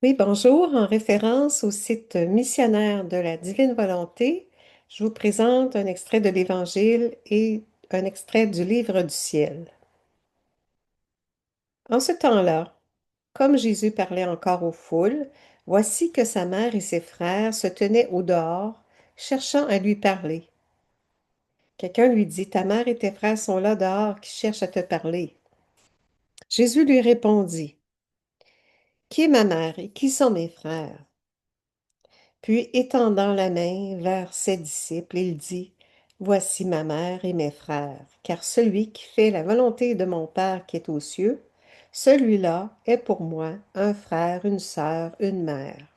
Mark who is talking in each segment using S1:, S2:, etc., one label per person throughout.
S1: Oui, bonjour. En référence au site missionnaire de la Divine Volonté, je vous présente un extrait de l'Évangile et un extrait du Livre du ciel. En ce temps-là, comme Jésus parlait encore aux foules, voici que sa mère et ses frères se tenaient au dehors, cherchant à lui parler. Quelqu'un lui dit, Ta mère et tes frères sont là dehors qui cherchent à te parler. Jésus lui répondit, Qui est ma mère et qui sont mes frères? Puis, étendant la main vers ses disciples, il dit, Voici ma mère et mes frères, car celui qui fait la volonté de mon Père qui est aux cieux, celui-là est pour moi un frère, une sœur, une mère.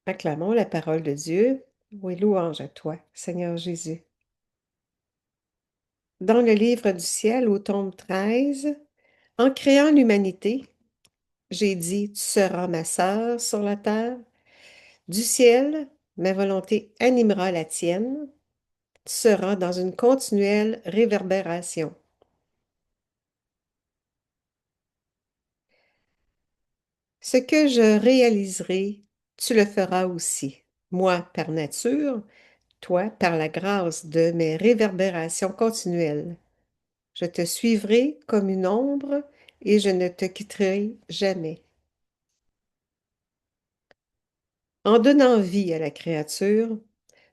S1: Acclamons la parole de Dieu. Oui, louange à toi, Seigneur Jésus. Dans le livre du ciel, au tome 13, en créant l'humanité, j'ai dit, Tu seras ma sœur sur la terre. Du ciel, ma volonté animera la tienne. Sera dans une continuelle réverbération. Ce que je réaliserai, tu le feras aussi. Moi par nature, toi par la grâce de mes réverbérations continuelles. Je te suivrai comme une ombre et je ne te quitterai jamais. En donnant vie à la créature,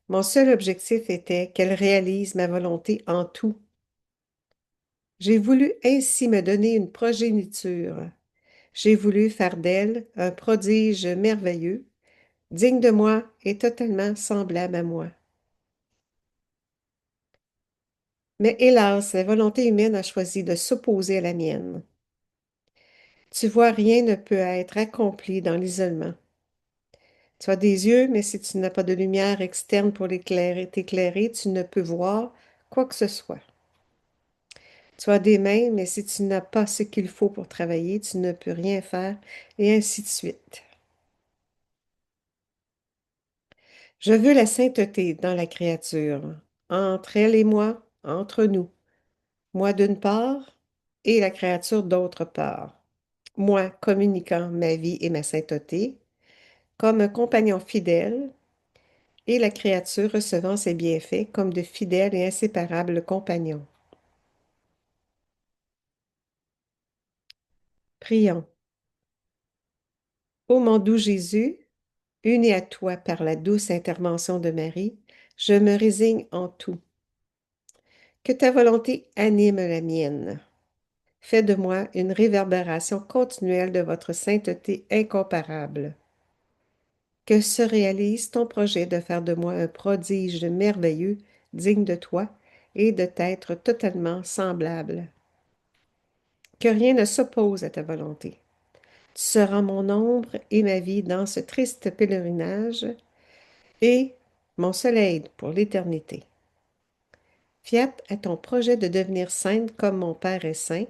S1: mon seul objectif était qu'elle réalise ma volonté en tout. J'ai voulu ainsi me donner une progéniture. J'ai voulu faire d'elle un prodige merveilleux, digne de moi et totalement semblable à moi. Mais hélas, la volonté humaine a choisi de s'opposer à la mienne. Tu vois, rien ne peut être accompli dans l'isolement. Tu as des yeux, mais si tu n'as pas de lumière externe pour t'éclairer, tu ne peux voir quoi que ce soit. Tu as des mains, mais si tu n'as pas ce qu'il faut pour travailler, tu ne peux rien faire, et ainsi de suite. Je veux la sainteté dans la créature, entre elle et moi, entre nous, moi d'une part et la créature d'autre part. Moi communiquant ma vie et ma sainteté comme un compagnon fidèle et la créature recevant ses bienfaits comme de fidèles et inséparables compagnons. Prions. Ô mon doux Jésus, uni à toi par la douce intervention de Marie, je me résigne en tout. Que ta volonté anime la mienne. Fais de moi une réverbération continuelle de votre sainteté incomparable. Que se réalise ton projet de faire de moi un prodige merveilleux, digne de toi, et de t'être totalement semblable. Que rien ne s'oppose à ta volonté. Tu seras mon ombre et ma vie dans ce triste pèlerinage, et mon soleil pour l'éternité. Fiat à ton projet de devenir sainte comme mon Père est saint,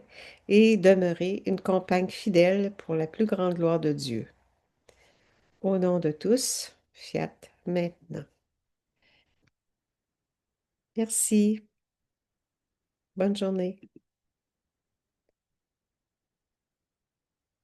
S1: et demeurer une compagne fidèle pour la plus grande gloire de Dieu. Au nom de tous, fiat maintenant. Merci. Bonne journée.